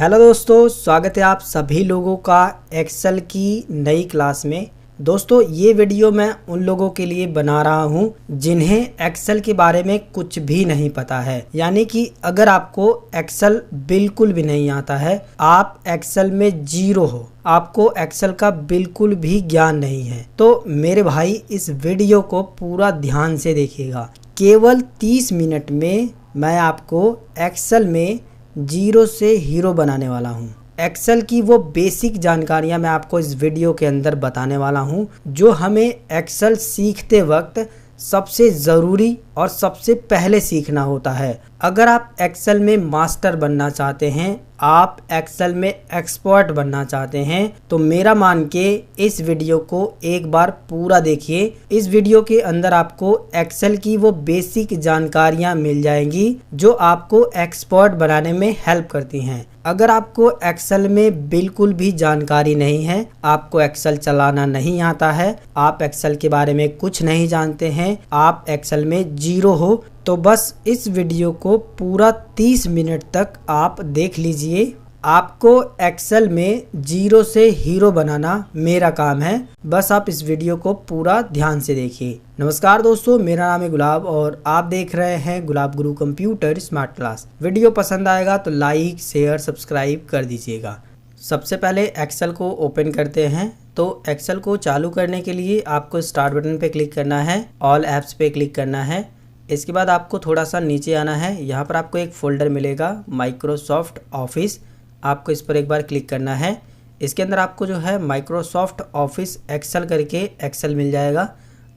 Hello दोस्तों, स्वागत है आप सभी लोगों का एक्सेल की नई क्लास में। दोस्तों, ये वीडियो मैं उन लोगों के लिए बना रहा हूँ जिन्हें एक्सेल के बारे में कुछ भी नहीं पता है। यानी कि अगर आपको एक्सेल बिल्कुल भी नहीं आता है, आप एक्सेल में जीरो हो, आपको एक्सेल का बिल्कुल भी ज्ञान नहीं है, तो मेरे भाई इस वीडियो को पूरा ध्यान से देखिएगा। केवल 30 मिनट में मैं आपको एक्सेल में जीरो से हीरो बनाने वाला हूँ। एक्सेल की वो बेसिक जानकारियाँ मैं आपको इस वीडियो के अंदर बताने वाला हूँ जो हमें एक्सेल सीखते वक्त सबसे ज़रूरी और सबसे पहले सीखना होता है। अगर आप एक्सेल में मास्टर बनना चाहते हैं, आप एक्सेल में एक्सपर्ट बनना चाहते हैं, तो मेरा मान के इस वीडियो को एक बार पूरा देखिए। इस वीडियो के अंदर आपको एक्सेल की वो बेसिक जानकारियां मिल जाएंगी जो आपको एक्सपर्ट बनाने में हेल्प करती हैं। अगर आपको एक्सेल में बिल्कुल भी जानकारी नहीं है, आपको एक्सेल चलाना नहीं आता है, आप एक्सेल के बारे में कुछ नहीं जानते हैं, आप एक्सेल में जीरो हो, तो बस इस वीडियो को पूरा 30 मिनट तक आप देख लीजिए। आपको एक्सेल में जीरो से हीरो बनाना मेरा काम है, बस आप इस वीडियो को पूरा ध्यान से देखिए। नमस्कार दोस्तों, मेरा नाम है गुलाब और आप देख रहे हैं गुलाब गुरु कंप्यूटर स्मार्ट क्लास। वीडियो पसंद आएगा तो लाइक, शेयर, सब्सक्राइब कर दीजिएगा। सबसे पहले एक्सेल को ओपन करते हैं। तो एक्सेल को चालू करने के लिए आपको स्टार्ट बटन पे क्लिक करना है, ऑल ऐप्स पे क्लिक करना है। इसके बाद आपको थोड़ा सा नीचे आना है, यहाँ पर आपको एक फोल्डर मिलेगा माइक्रोसॉफ्ट ऑफिस, आपको इस पर एक बार क्लिक करना है। इसके अंदर आपको जो है माइक्रोसॉफ्ट ऑफिस एक्सेल करके एक्सेल मिल जाएगा,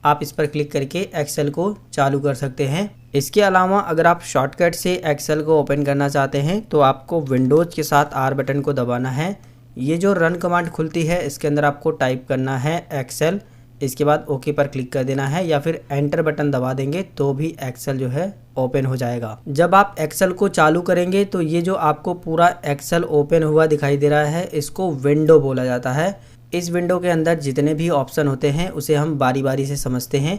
आप इस पर क्लिक करके एक्सेल को चालू कर सकते हैं। इसके अलावा अगर आप शॉर्टकट से एक्सेल को ओपन करना चाहते हैं तो आपको विंडोज़ के साथ आर बटन को दबाना है। ये जो रन कमांड खुलती है इसके अंदर आपको टाइप करना है एक्सेल, इसके बाद ओके पर क्लिक कर देना है या फिर एंटर बटन दबा देंगे तो भी एक्सेल जो है ओपन हो जाएगा। जब आप एक्सेल को चालू करेंगे तो ये जो आपको पूरा एक्सेल ओपन हुआ दिखाई दे रहा है, इसको विंडो बोला जाता है। इस विंडो के अंदर जितने भी ऑप्शन होते हैं उसे हम बारी बारी से समझते हैं।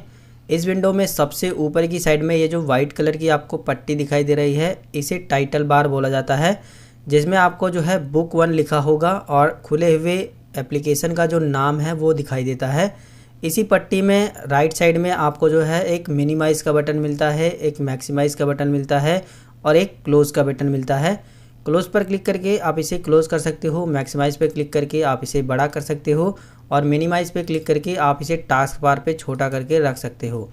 इस विंडो में सबसे ऊपर की साइड में ये जो वाइट कलर की आपको पट्टी दिखाई दे रही है, इसे टाइटल बार बोला जाता है, जिसमें आपको जो है बुक 1 लिखा होगा और खुले हुए एप्लीकेशन का जो नाम है वो दिखाई देता है। इसी पट्टी में राइट साइड में आपको जो है एक मिनिमाइज़ का बटन मिलता है, एक मैक्सिमाइज़ का बटन मिलता है और एक क्लोज़ का बटन मिलता है। क्लोज़ पर क्लिक करके आप इसे क्लोज़ कर सकते हो, मैक्सिमाइज़ पे क्लिक करके आप इसे बड़ा कर सकते हो और मिनिमाइज़ पे क्लिक करके आप इसे टास्क बार पे छोटा करके रख सकते हो।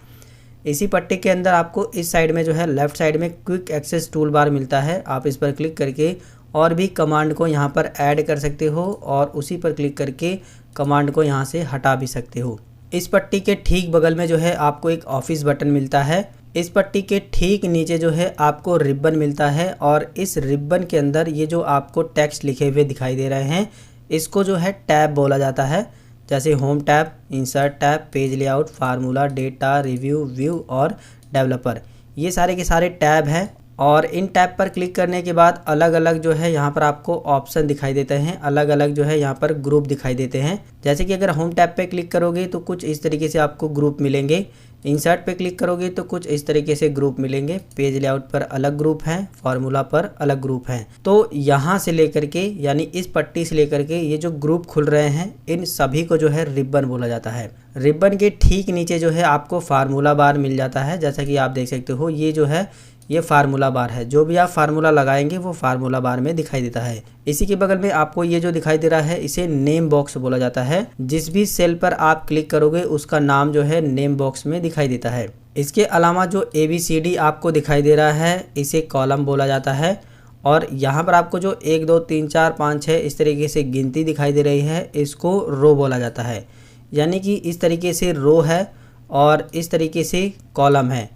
इसी पट्टी के अंदर आपको इस साइड में जो है लेफ़्ट साइड में क्विक एक्सेस टूल बार मिलता है, आप इस पर क्लिक करके और भी कमांड को यहाँ पर ऐड कर सकते हो और उसी पर क्लिक करके कमांड को यहाँ से हटा भी सकते हो। इस पट्टी के ठीक बगल में जो है आपको एक ऑफिस बटन मिलता है। इस पट्टी के ठीक नीचे जो है आपको रिबन मिलता है और इस रिबन के अंदर ये जो आपको टेक्स्ट लिखे हुए दिखाई दे रहे हैं, इसको जो है टैब बोला जाता है, जैसे home tab, insert tab, page layout, formula, data, review, view और डेवलपर। ये सारे के सारे टैब हैं और इन टैब पर क्लिक करने के बाद अलग अलग जो है यहाँ पर आपको ऑप्शन दिखाई देते हैं, अलग अलग जो है यहाँ पर ग्रुप दिखाई देते हैं। जैसे कि अगर होम टैब पे क्लिक करोगे तो कुछ इस तरीके से आपको ग्रुप मिलेंगे, इंसर्ट पे क्लिक करोगे तो कुछ इस तरीके से ग्रुप मिलेंगे, पेज लेआउट पर अलग ग्रुप हैं, फार्मूला पर अलग ग्रुप हैं। तो यहाँ से लेकर के यानी इस पट्टी से लेकर के ये जो ग्रुप खुल रहे हैं, इन सभी को जो है रिबन बोला जाता है। रिबन के ठीक नीचे जो है आपको फार्मूला बार मिल जाता है, जैसा कि आप देख सकते हो ये जो है ये फार्मूला बार है, जो भी आप फार्मूला लगाएंगे वो फार्मूला बार में दिखाई देता है। इसी के बगल में आपको ये जो दिखाई दे रहा है इसे नेम बॉक्स बोला जाता है, जिस भी सेल पर आप क्लिक करोगे उसका नाम जो है नेम बॉक्स में दिखाई देता है। इसके अलावा जो ABCD आपको दिखाई दे रहा है इसे कॉलम बोला जाता है और यहाँ पर आपको जो 1 2 3 4 5 6 इस तरीके से गिनती दिखाई दे रही है, इसको रो बोला जाता है। यानी कि इस तरीके से रो है और इस तरीके से कॉलम है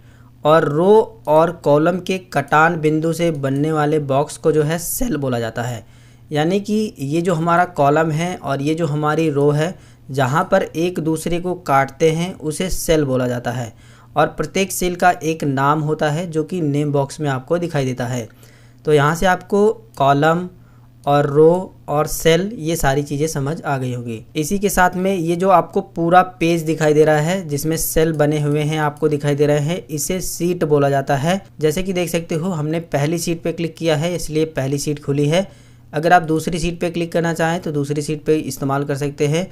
और रो और कॉलम के कटान बिंदु से बनने वाले बॉक्स को जो है सेल बोला जाता है। यानी कि ये जो हमारा कॉलम है और ये जो हमारी रो है, जहाँ पर एक दूसरे को काटते हैं उसे सेल बोला जाता है और प्रत्येक सेल का एक नाम होता है जो कि नेम बॉक्स में आपको दिखाई देता है। तो यहाँ से आपको कॉलम और रो और सेल ये सारी चीज़ें समझ आ गई होगी। इसी के साथ में ये जो आपको पूरा पेज दिखाई दे रहा है जिसमें सेल बने हुए हैं आपको दिखाई दे रहे हैं, इसे सीट बोला जाता है। जैसे कि देख सकते हो हमने पहली सीट पे क्लिक किया है इसलिए पहली सीट खुली है। अगर आप दूसरी शीट पे क्लिक करना चाहें तो दूसरी शीट पे इस्तेमाल कर सकते हैं,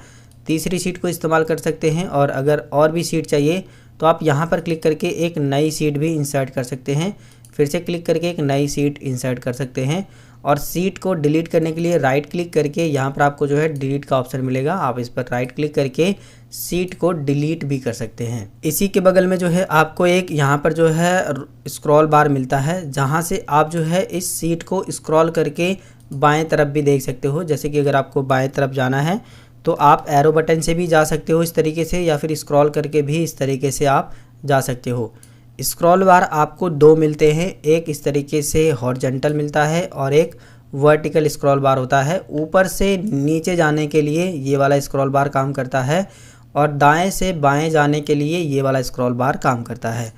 तीसरी शीट को इस्तेमाल कर सकते हैं, और अगर और भी शीट चाहिए तो आप यहाँ पर क्लिक करके एक नई शीट भी इंसर्ट कर सकते हैं। फिर से क्लिक करके एक नई शीट इंसर्ट कर सकते हैं। और शीट को डिलीट करने के लिए राइट क्लिक करके यहाँ पर आपको जो है डिलीट का ऑप्शन मिलेगा, आप इस पर राइट क्लिक करके शीट को डिलीट भी कर सकते हैं। इसी के बगल में जो है आपको एक यहाँ पर जो है स्क्रॉल बार मिलता है, जहाँ से आप जो है इस शीट को स्क्रॉल करके बाएं तरफ भी देख सकते हो। जैसे कि अगर आपको बाएं तरफ जाना है तो आप एरो बटन से भी जा सकते हो इस तरीके से, या फिर स्क्रॉल करके भी इस तरीके से आप जा सकते हो। स्क्रॉल बार आपको दो मिलते हैं, एक इस तरीके से हॉरिजॉन्टल मिलता है और एक वर्टिकल स्क्रॉल बार होता है। ऊपर से नीचे जाने के लिए ये वाला स्क्रॉल बार काम करता है और दाएं से बाएं जाने के लिए ये वाला स्क्रॉल बार काम करता है।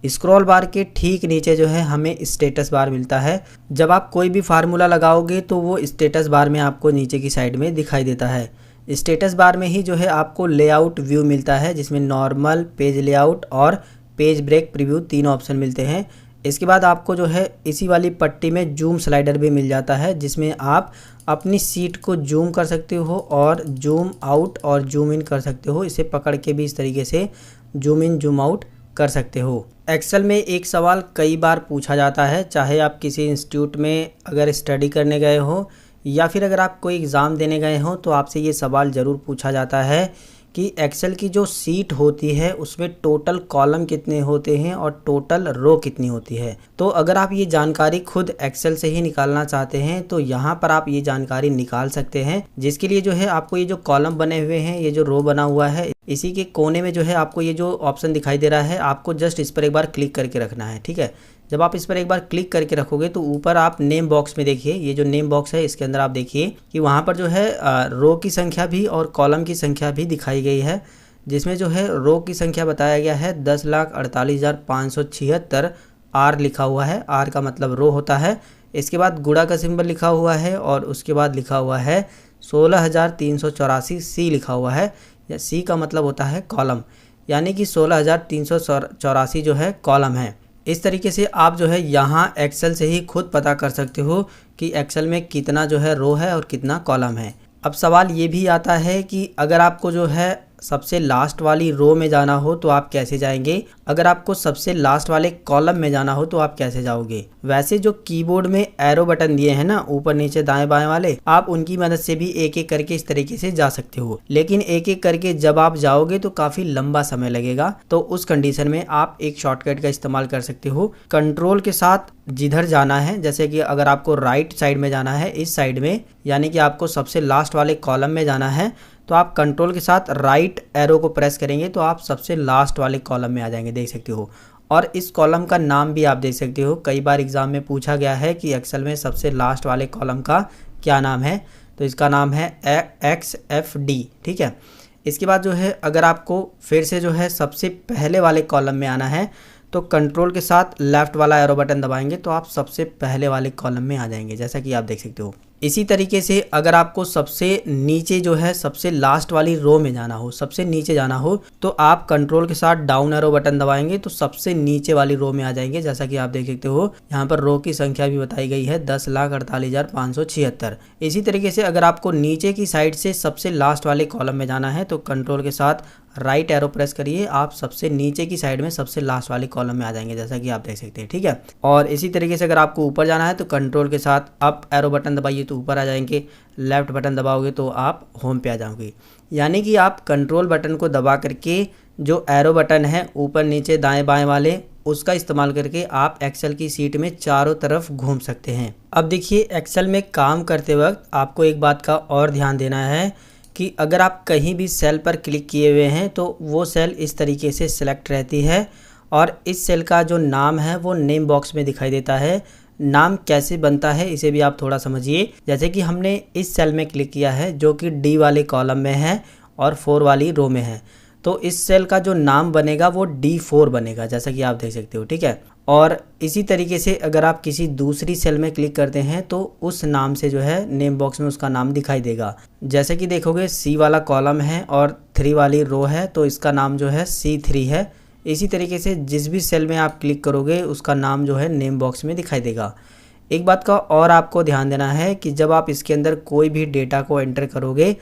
स्क्रॉल बार के ठीक नीचे जो है हमें स्टेटस बार मिलता है। जब आप कोई भी फार्मूला लगाओगे तो वो स्टेटस बार में आपको नीचे की साइड में दिखाई देता है। स्टेटस बार में ही जो है आपको लेआउट व्यू मिलता है, जिसमें नॉर्मल, पेज लेआउट और पेज ब्रेक प्रीव्यू तीन ऑप्शन मिलते हैं। इसके बाद आपको जो है इसी वाली पट्टी में जूम स्लाइडर भी मिल जाता है, जिसमें आप अपनी सीट को जूम कर सकते हो और जूम आउट और जूम इन कर सकते हो। इसे पकड़ के भी इस तरीके से जूम इन जूम आउट कर सकते हो। एक्सेल में एक सवाल कई बार पूछा जाता है, चाहे आप किसी इंस्टीट्यूट में अगर स्टडी करने गए हो या फिर अगर आप कोई एग्ज़ाम देने गए हो, तो आपसे ये सवाल ज़रूर पूछा जाता है कि एक्सेल की जो सीट होती है उसमें टोटल कॉलम कितने होते हैं और टोटल रो कितनी होती है। तो अगर आप ये जानकारी खुद एक्सेल से ही निकालना चाहते हैं तो यहाँ पर आप ये जानकारी निकाल सकते हैं, जिसके लिए जो है आपको ये जो कॉलम बने हुए हैं, ये जो रो बना हुआ है, इसी के कोने में जो है आपको ये जो ऑप्शन दिखाई दे रहा है, आपको जस्ट इस पर एक बार क्लिक करके रखना है। ठीक है, जब आप इस पर एक बार क्लिक करके रखोगे तो ऊपर आप नेम बॉक्स में देखिए, ये जो नेम बॉक्स है इसके अंदर आप देखिए कि वहाँ पर जो है रो की संख्या भी और कॉलम की संख्या भी दिखाई गई है, जिसमें जो है रो की संख्या बताया गया है 10,48,576। आर लिखा हुआ है, आर का मतलब रो होता है। इसके बाद गुणा का सिंबल लिखा हुआ है और उसके बाद लिखा हुआ है 16,384। सी लिखा हुआ है, या सी का मतलब होता है कॉलम, यानी कि 16,384 जो है कॉलम है। इस तरीके से आप जो है यहाँ एक्सेल से ही खुद पता कर सकते हो कि एक्सेल में कितना जो है रो है और कितना कॉलम है। अब सवाल ये भी आता है कि अगर आपको जो है सबसे लास्ट वाली रो में जाना हो तो आप कैसे जाएंगे, अगर आपको सबसे लास्ट वाले कॉलम में जाना हो तो आप कैसे जाओगे। वैसे जो कीबोर्ड में एरो बटन दिए हैं ना, ऊपर नीचे दाएं बाएं वाले, आप उनकी मदद से भी एक एक करके इस तरीके से जा सकते हो, लेकिन एक एक करके जब आप जाओगे तो काफी लंबा समय लगेगा। तो उस कंडीशन में आप एक शॉर्टकट का इस्तेमाल कर सकते हो। कंट्रोल के साथ जिधर जाना है, जैसे कि अगर आपको राइट साइड में जाना है, इस साइड में, यानी कि आपको सबसे लास्ट वाले कॉलम में जाना है, तो आप कंट्रोल के साथ राइट एरो को प्रेस करेंगे तो आप सबसे लास्ट वाले कॉलम में आ जाएंगे, देख सकते हो। और इस कॉलम का नाम भी आप देख सकते हो, कई बार एग्जाम में पूछा गया है कि एक्सेल में सबसे लास्ट वाले कॉलम का क्या नाम है, तो इसका नाम है XFD। ठीक है, इसके बाद जो है अगर आपको फिर से जो है सबसे पहले वाले कॉलम में आना है तो कंट्रोल के साथ लेफ्ट वाला एरो बटन दबाएंगे तो आप सबसे पहले वाले कॉलम में आ जाएंगे, जैसा कि आप देख सकते हो। इसी तरीके से अगर आपको सबसे नीचे जो है सबसे लास्ट वाली रो में जाना हो, सबसे नीचे जाना हो, तो आप कंट्रोल के साथ डाउन एरो बटन दबाएंगे तो सबसे नीचे वाली रो में आ जाएंगे, जैसा कि आप देख सकते हो। यहाँ पर रो की संख्या भी बताई गई है 10,48,576। इसी तरीके से अगर आपको नीचे की साइड से सबसे लास्ट वाले कॉलम में जाना है तो कंट्रोल के साथ राइट एरो प्रेस करिए, आप सबसे नीचे की साइड में सबसे लास्ट वाले कॉलम में आ जाएंगे, जैसा कि आप देख सकते हैं। ठीक है, और इसी तरीके से अगर आपको ऊपर जाना है तो कंट्रोल के साथ अप एरो बटन दबाइए तो ऊपर आ जाएंगे, लेफ्ट बटन दबाओगे तो आप होम पे आ जाओगे। यानी कि आप कंट्रोल बटन को दबा करके जो एरो बटन है ऊपर नीचे दाएं बाएं वाले, उसका इस्तेमाल करके आप एक्सेल की सीट में चारों तरफ घूम सकते हैं। अब देखिए, एक्सेल में काम करते वक्त आपको एक बात का और ध्यान देना है कि अगर आप कहीं भी सेल पर क्लिक किए हुए हैं तो वो सेल इस तरीके से सिलेक्ट रहती है और इस सेल का जो नाम है वो नेम बॉक्स में दिखाई देता है। नाम कैसे बनता है इसे भी आप थोड़ा समझिए। जैसे कि हमने इस सेल में क्लिक किया है जो कि डी वाले कॉलम में है और 4 वाली रो में है, तो इस सेल का जो नाम बनेगा वो D4 बनेगा, जैसा कि आप देख सकते हो। ठीक है, और इसी तरीके से अगर आप किसी दूसरी सेल में क्लिक करते हैं तो उस नाम से जो है नेम बॉक्स में उसका नाम दिखाई देगा। जैसे कि देखोगे C वाला कॉलम है और 3 वाली रो है तो इसका नाम जो है C3 है। इसी तरीके से जिस भी सेल में आप क्लिक करोगे उसका नाम जो है नेम बॉक्स में दिखाई देगा। एक बात का और आपको ध्यान देना है कि जब आप इसके अंदर कोई भी डेटा को एंटर करोगे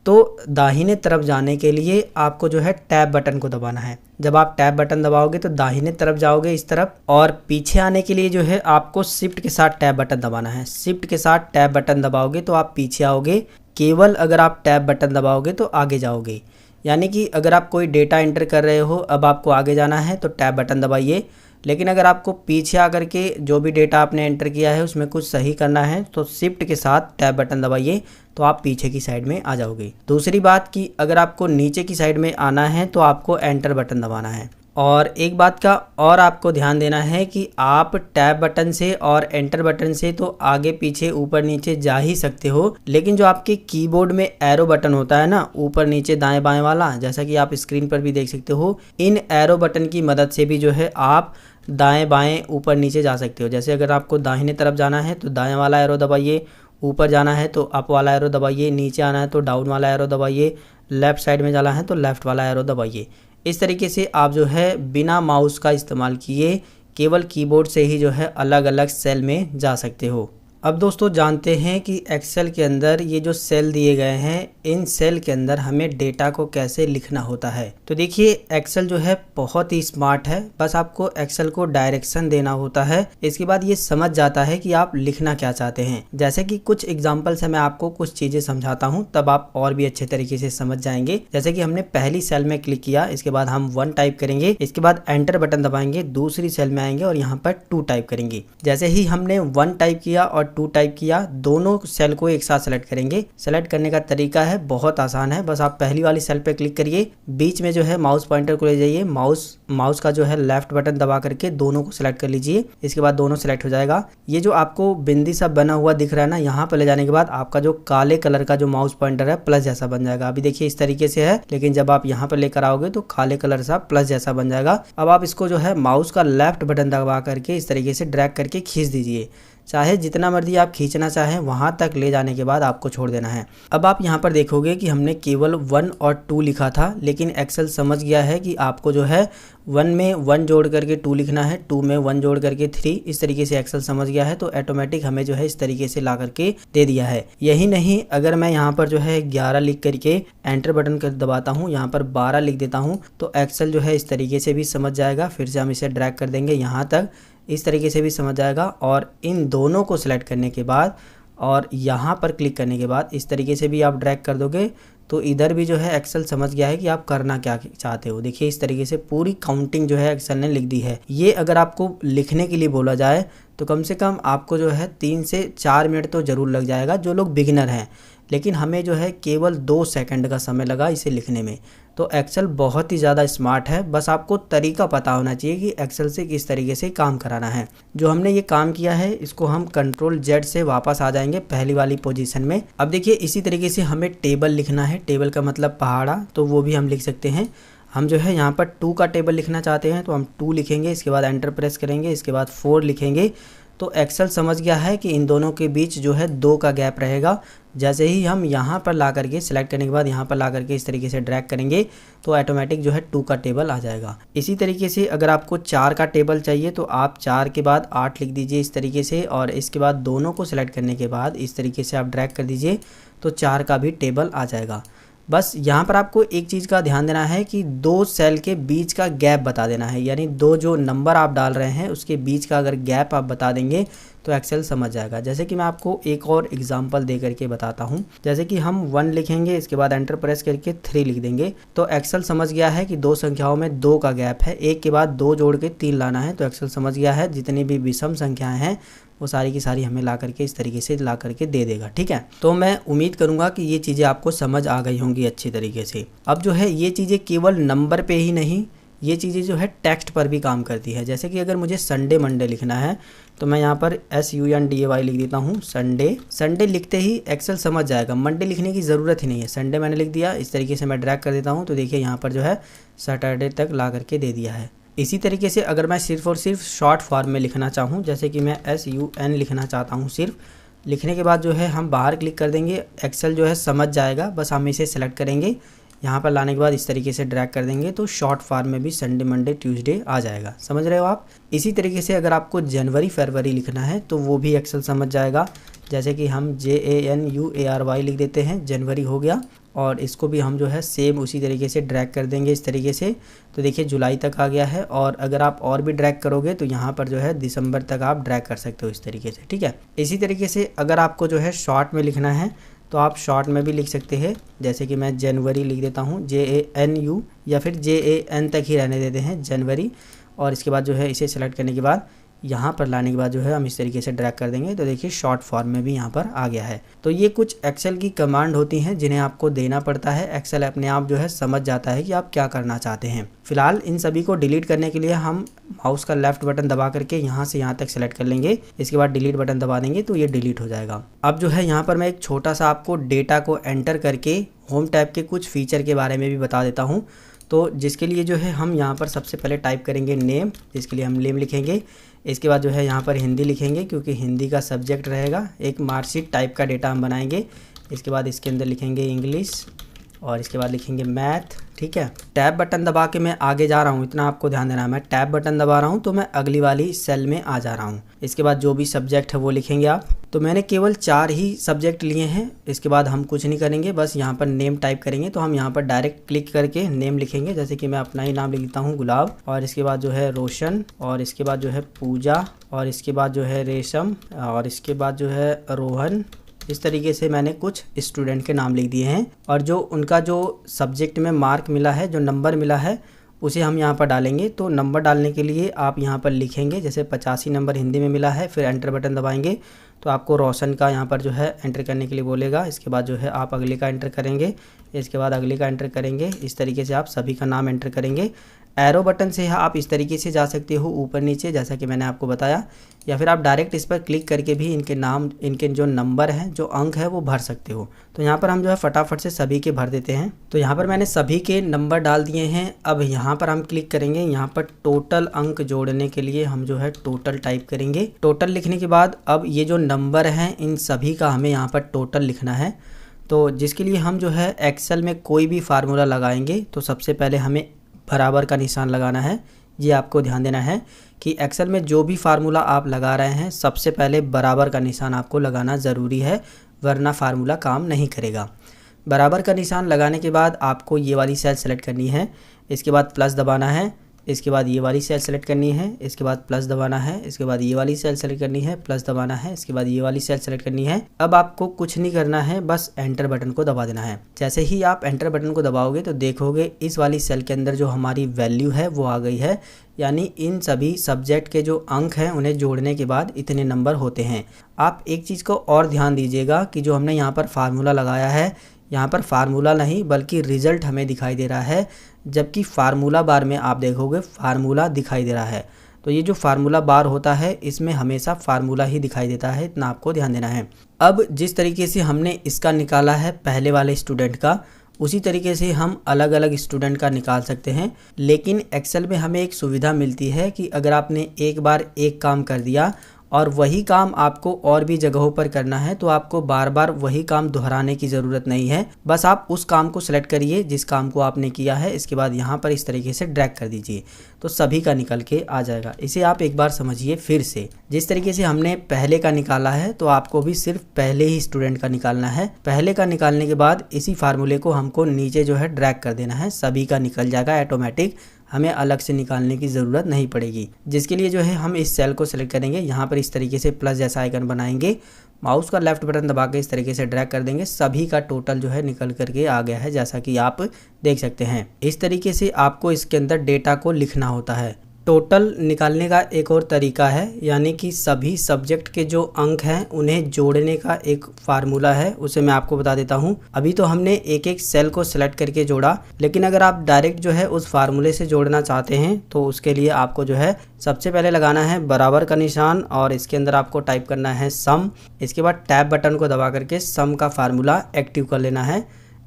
तो दाहिने तरफ जाने के लिए आपको जो है टैब बटन को दबाना है। जब आप टैब बटन दबाओगे तो दाहिने तरफ जाओगे इस तरफ, और पीछे आने के लिए जो है आपको शिफ्ट के साथ टैब बटन दबाना है। शिफ्ट के साथ टैब बटन दबाओगे तो आप पीछे आओगे, केवल अगर आप टैब बटन दबाओगे तो आगे जाओगे। यानी कि अगर आप कोई डेटा एंटर कर रहे हो, अब आपको आगे जाना है तो टैब बटन दबाइए, लेकिन अगर आपको पीछे आकर के जो भी डेटा आपने एंटर किया है उसमें कुछ सही करना है तो शिफ्ट के साथ टैब बटन दबाइए तो आप पीछे की साइड में आ जाओगे। दूसरी बात कि अगर आपको नीचे की साइड में आना है तो आपको एंटर बटन दबाना है। और एक बात का और आपको ध्यान देना है कि आप टैब बटन से और एंटर बटन से तो आगे पीछे ऊपर नीचे जा ही सकते हो, लेकिन जो आपके कीबोर्ड में एरो बटन होता है ना, ऊपर नीचे दाएं बाएं वाला, जैसा कि आप स्क्रीन पर भी देख सकते हो, इन एरो बटन की मदद से भी जो है आप दाएं बाएं ऊपर नीचे जा सकते हो। जैसे अगर आपको दाहिने तरफ जाना है तो दाएं वाला एरो दबाइए, ऊपर जाना है तो अप वाला एरो दबाइए, नीचे आना है तो डाउन वाला एरो दबाइए, लेफ्ट साइड में जाना है तो लेफ्ट वाला एरो दबाइए। इस तरीके से आप जो है बिना माउस का इस्तेमाल किए केवल कीबोर्ड से ही जो है अलग अलग सेल में जा सकते हो। अब दोस्तों जानते हैं कि एक्सेल के अंदर ये जो सेल दिए गए हैं, इन सेल के अंदर हमें डेटा को कैसे लिखना होता है। तो देखिए एक्सेल जो है बहुत ही स्मार्ट है, बस आपको एक्सेल को डायरेक्शन देना होता है, इसके बाद ये समझ जाता है कि आप लिखना क्या चाहते हैं। जैसे कि कुछ एग्जाम्पल से मैं आपको कुछ चीजें समझाता हूँ, तब आप और भी अच्छे तरीके से समझ जाएंगे। जैसे कि हमने पहली सेल में क्लिक किया, इसके बाद हम 1 टाइप करेंगे, इसके बाद एंटर बटन दबाएंगे, दूसरी सेल में आएंगे और यहाँ पर 2 टाइप करेंगे। जैसे ही हमने 1 टाइप किया और 2 टाइप किया, दोनों सेल को एक साथ सेलेक्ट करेंगे। सेलेक्ट करने का तरीका है बहुत आसान है, बस आप पहली वाली सेल पे क्लिक करिए, बीच में जो है माउस पॉइंटर को ले जाइए, माउस का जो है लेफ्ट बटन दबा करके दोनों को सिलेक्ट कर लीजिए। इसके बाद दोनों सिलेक्ट हो जाएगा। ये जो आपको बिंदी सा बना हुआ दिख रहा है ना, यहाँ पे ले जाने के बाद आपका जो काले कलर का जो माउस पॉइंटर है प्लस जैसा बन जाएगा। अभी देखिए इस तरीके से है, लेकिन जब आप यहाँ पे लेकर आओगे तो काले कलर सा प्लस जैसा बन जाएगा। अब आप इसको जो है माउस का लेफ्ट बटन दबा करके इस तरीके से ड्रैग करके खींच दीजिए। चाहे जितना मर्जी आप खींचना चाहें वहां तक ले जाने के बाद आपको छोड़ देना है। अब आप यहां पर देखोगे कि हमने केवल 1 और 2 लिखा था, लेकिन एक्सेल समझ गया है कि आपको जो है 1 में 1 जोड़ करके 2 लिखना है, 2 में 1 जोड़ करके 3। इस तरीके से एक्सेल समझ गया है, तो ऑटोमेटिक हमें जो है इस तरीके से ला करके दे दिया है। यही नहीं, अगर मैं यहाँ पर जो है 11 लिख करके एंटर बटन कर दबाता हूँ, यहाँ पर 12 लिख देता हूँ, तो एक्सेल जो है इस तरीके से भी समझ जाएगा। फिर से हम इसे ड्रैग कर देंगे यहाँ तक, इस तरीके से भी समझ जाएगा। और इन दोनों को सिलेक्ट करने के बाद और यहाँ पर क्लिक करने के बाद इस तरीके से भी आप ड्रैग कर दोगे तो इधर भी जो है एक्सेल समझ गया है कि आप करना क्या चाहते हो। देखिए इस तरीके से पूरी काउंटिंग जो है एक्सेल ने लिख दी है। ये अगर आपको लिखने के लिए बोला जाए तो कम से कम आपको जो है 3 से 4 मिनट तो ज़रूर लग जाएगा, जो लोग बिगिनर हैं, लेकिन हमें जो है केवल 2 सेकंड का समय लगा इसे लिखने में। तो एक्सेल बहुत ही ज़्यादा स्मार्ट है, बस आपको तरीका पता होना चाहिए कि एक्सेल से किस तरीके से काम कराना है। जो हमने ये काम किया है इसको हम Ctrl+Z से वापस आ जाएंगे पहली वाली पोजीशन में। अब देखिए इसी तरीके से हमें टेबल लिखना है, टेबल का मतलब पहाड़ा, तो वो भी हम लिख सकते हैं। हम जो है यहाँ पर 2 का टेबल लिखना चाहते हैं तो हम 2 लिखेंगे, इसके बाद एंटर प्रेस करेंगे, इसके बाद 4 लिखेंगे। तो एक्सेल समझ गया है कि इन दोनों के बीच जो है 2 का गैप रहेगा। जैसे ही हम यहाँ पर ला करके सिलेक्ट करने के बाद यहाँ पर ला करके इस तरीके से ड्रैग करेंगे तो ऑटोमेटिक जो है 2 का टेबल आ जाएगा। इसी तरीके से अगर आपको 4 का टेबल चाहिए तो आप 4 के बाद 8 लिख दीजिए इस तरीके से, और इसके बाद दोनों को सिलेक्ट करने के बाद इस तरीके से आप ड्रैग कर दीजिए तो 4 का भी टेबल आ जाएगा। बस यहाँ पर आपको एक चीज़ का ध्यान देना है कि 2 सेल के बीच का गैप बता देना है, यानी 2 जो नंबर आप डाल रहे हैं उसके बीच का अगर गैप आप बता देंगे तो एक्सेल समझ जाएगा। जैसे कि मैं आपको एक और एग्जांपल दे करके बताता हूँ। जैसे कि हम 1 लिखेंगे, इसके बाद एंटर प्रेस करके 3 लिख देंगे, तो एक्सेल समझ गया है कि 2 संख्याओं में 2 का गैप है, एक के बाद 2 जोड़ के 3 लाना है। तो एक्सेल समझ गया है जितनी भी विषम संख्याएं हैं वो सारी की सारी हमें ला करके इस तरीके से ला करके दे देगा। ठीक है, तो मैं उम्मीद करूंगा कि ये चीज़ें आपको समझ आ गई होंगी अच्छी तरीके से। अब जो है ये चीज़ें केवल नंबर पे ही नहीं, ये चीज़ें जो है टेक्स्ट पर भी काम करती है। जैसे कि अगर मुझे संडे मंडे लिखना है तो मैं यहाँ पर SUNDAY लिख देता हूँ, संडे लिखते ही एक्सेल समझ जाएगा, मंडे लिखने की ज़रूरत ही नहीं है। संडे मैंने लिख दिया, इस तरीके से मैं ड्रैग कर देता हूँ तो देखिए यहाँ पर जो है सैटरडे तक ला करके दे दिया है। इसी तरीके से अगर मैं सिर्फ और सिर्फ शॉर्ट फॉर्म में लिखना चाहूँ, जैसे कि मैं SUN लिखना चाहता हूँ, सिर्फ लिखने के बाद जो है हम बाहर क्लिक कर देंगे, एक्सेल जो है समझ जाएगा। बस हम इसे सेलेक्ट करेंगे, यहाँ पर लाने के बाद इस तरीके से ड्रैग कर देंगे तो शॉर्ट फॉर्म में भी संडे मंडे ट्यूसडे आ जाएगा। समझ रहे हो आप। इसी तरीके से अगर आपको जनवरी फरवरी लिखना है तो वो भी एक्सेल समझ जाएगा। जैसे कि हम JANUARY लिख देते हैं, जनवरी हो गया, और इसको भी हम जो है सेम उसी तरीके से ड्रैग कर देंगे इस तरीके से। तो देखिए जुलाई तक आ गया है, और अगर आप और भी ड्रैग करोगे तो यहाँ पर जो है दिसंबर तक आप ड्रैग कर सकते हो इस तरीके से, ठीक है। इसी तरीके से अगर आपको जो है शॉर्ट में लिखना है तो आप शॉर्ट में भी लिख सकते हैं। जैसे कि मैं जनवरी लिख देता हूँ, JANU, या फिर JAN तक ही रहने देते हैं, जनवरी। और इसके बाद जो है इसे सेलेक्ट करने के बाद यहाँ पर लाने के बाद जो है हम इस तरीके से ड्रैग कर देंगे तो देखिए शॉर्ट फॉर्म में भी यहाँ पर आ गया है। तो ये कुछ एक्सेल की कमांड होती हैं जिन्हें आपको देना पड़ता है। एक्सेल अपने आप जो है समझ जाता है कि आप क्या करना चाहते हैं। फिलहाल इन सभी को डिलीट करने के लिए हम माउस का लेफ्ट बटन दबा करके यहाँ से यहाँ तक सेलेक्ट कर लेंगे। इसके बाद डिलीट बटन दबा देंगे तो ये डिलीट हो जाएगा। अब जो है यहाँ पर मैं एक छोटा सा आपको डेटा को एंटर करके होम टैब के कुछ फीचर के बारे में भी बता देता हूँ। तो जिसके लिए जो है हम यहाँ पर सबसे पहले टाइप करेंगे नेम, जिसके लिए हम नेम लिखेंगे। इसके बाद जो है यहाँ पर हिंदी लिखेंगे क्योंकि हिंदी का सब्जेक्ट रहेगा। एक मार्कशीट टाइप का डेटा हम बनाएंगे। इसके बाद इसके अंदर लिखेंगे इंग्लिश, और इसके बाद लिखेंगे मैथ, ठीक है। टैब बटन दबा के मैं आगे जा रहा हूँ, इतना आपको ध्यान देना है। मैं टैब बटन दबा रहा हूँ तो मैं अगली वाली सेल में आ जा रहा हूँ। इसके बाद जो भी सब्जेक्ट है वो लिखेंगे आप। तो मैंने केवल 4 ही सब्जेक्ट लिए हैं। इसके बाद हम कुछ नहीं करेंगे, बस यहाँ पर नेम टाइप करेंगे। तो हम यहाँ पर डायरेक्ट क्लिक करके नेम लिखेंगे। जैसे कि मैं अपना ही नाम लिखता हूँ, गुलाब, और इसके बाद जो है रोशन, और इसके बाद जो है पूजा, और इसके बाद जो है रेशम, और इसके बाद जो है रोहन। इस तरीके से मैंने कुछ स्टूडेंट के नाम लिख दिए हैं, और जो उनका जो सब्जेक्ट में मार्क मिला है, जो नंबर मिला है, उसे हम यहाँ पर डालेंगे। तो नंबर डालने के लिए आप यहाँ पर लिखेंगे, जैसे 85 नंबर हिंदी में मिला है, फिर एंटर बटन दबाएंगे तो आपको रोशन का यहाँ पर जो है एंटर करने के लिए बोलेगा। इसके बाद जो है आप अगले का एंटर करेंगे, इसके बाद अगले का एंटर करेंगे। इस तरीके से आप सभी का नाम एंटर करेंगे। एरो बटन से आप इस तरीके से जा सकते हो ऊपर नीचे, जैसा कि मैंने आपको बताया, या फिर आप डायरेक्ट इस पर क्लिक करके भी इनके नाम, इनके जो नंबर हैं, जो अंक है, वो भर सकते हो। तो यहाँ पर हम जो है फटाफट से सभी के भर देते हैं। तो यहाँ पर मैंने सभी के नंबर डाल दिए हैं। अब यहाँ पर हम क्लिक करेंगे, यहाँ पर टोटल अंक जोड़ने के लिए हम जो है टोटल टाइप करेंगे। टोटल लिखने के बाद अब ये जो नंबर हैं इन सभी का हमें यहाँ पर टोटल लिखना है। तो जिसके लिए हम जो है एक्सेल में कोई भी फार्मूला लगाएंगे तो सबसे पहले हमें बराबर का निशान लगाना है। ये आपको ध्यान देना है कि एक्सेल में जो भी फार्मूला आप लगा रहे हैं सबसे पहले बराबर का निशान आपको लगाना ज़रूरी है, वरना फार्मूला काम नहीं करेगा। बराबर का निशान लगाने के बाद आपको ये वाली सेल सेलेक्ट करनी है। इसके बाद प्लस दबाना है। इसके बाद ये वाली सेल सेलेक्ट करनी है। इसके बाद प्लस दबाना है। इसके बाद ये वाली सेल सेलेक्ट करनी है, प्लस दबाना है। इसके बाद ये वाली सेल सेलेक्ट करनी है। अब आपको कुछ नहीं करना है, बस एंटर बटन को दबा देना है। जैसे ही आप एंटर बटन को दबाओगे तो देखोगे इस वाली सेल के अंदर जो हमारी वैल्यू है वो आ गई है। यानी इन सभी सब्जेक्ट के जो अंक हैं उन्हें जोड़ने के बाद इतने नंबर होते हैं। आप एक चीज़ को और ध्यान दीजिएगा कि जो हमने यहाँ पर फार्मूला लगाया है, यहाँ पर फार्मूला नहीं बल्कि रिजल्ट हमें दिखाई दे रहा है, जबकि फार्मूला बार में आप देखोगे फार्मूला दिखाई दे रहा है। तो ये जो फार्मूला बार होता है इसमें हमेशा फार्मूला ही दिखाई देता है, इतना आपको ध्यान देना है। अब जिस तरीके से हमने इसका निकाला है पहले वाले स्टूडेंट का, उसी तरीके से हम अलग अलग स्टूडेंट का निकाल सकते हैं। लेकिन एक्सेल में हमें एक सुविधा मिलती है कि अगर आपने एक बार एक काम कर दिया और वही काम आपको और भी जगहों पर करना है तो आपको बार बार वही काम दोहराने की ज़रूरत नहीं है। बस आप उस काम को सिलेक्ट करिए जिस काम को आपने किया है। इसके बाद यहाँ पर इस तरीके से ड्रैग कर दीजिए तो सभी का निकल के आ जाएगा। इसे आप एक बार समझिए फिर से। जिस तरीके से हमने पहले का निकाला है तो आपको भी सिर्फ पहले ही स्टूडेंट का निकालना है। पहले का निकालने के बाद इसी फार्मूले को हमको नीचे जो है ड्रैग कर देना है, सभी का निकल जाएगा ऑटोमेटिक, हमें अलग से निकालने की ज़रूरत नहीं पड़ेगी। जिसके लिए जो है हम इस सेल को सेलेक्ट करेंगे, यहाँ पर इस तरीके से प्लस जैसा आइकन बनाएंगे, माउस का लेफ्ट बटन दबा के इस तरीके से ड्रैग कर देंगे, सभी का टोटल जो है निकल करके आ गया है, जैसा कि आप देख सकते हैं। इस तरीके से आपको इसके अंदर डेटा को लिखना होता है। टोटल निकालने का एक और तरीका है, यानी कि सभी सब्जेक्ट के जो अंक हैं उन्हें जोड़ने का एक फार्मूला है, उसे मैं आपको बता देता हूं। अभी तो हमने एक एक सेल को सेलेक्ट करके जोड़ा, लेकिन अगर आप डायरेक्ट जो है उस फार्मूले से जोड़ना चाहते हैं तो उसके लिए आपको जो है सबसे पहले लगाना है बराबर का निशान और इसके अंदर आपको टाइप करना है सम। इसके बाद टैब बटन को दबा करके सम का फार्मूला एक्टिव कर लेना है।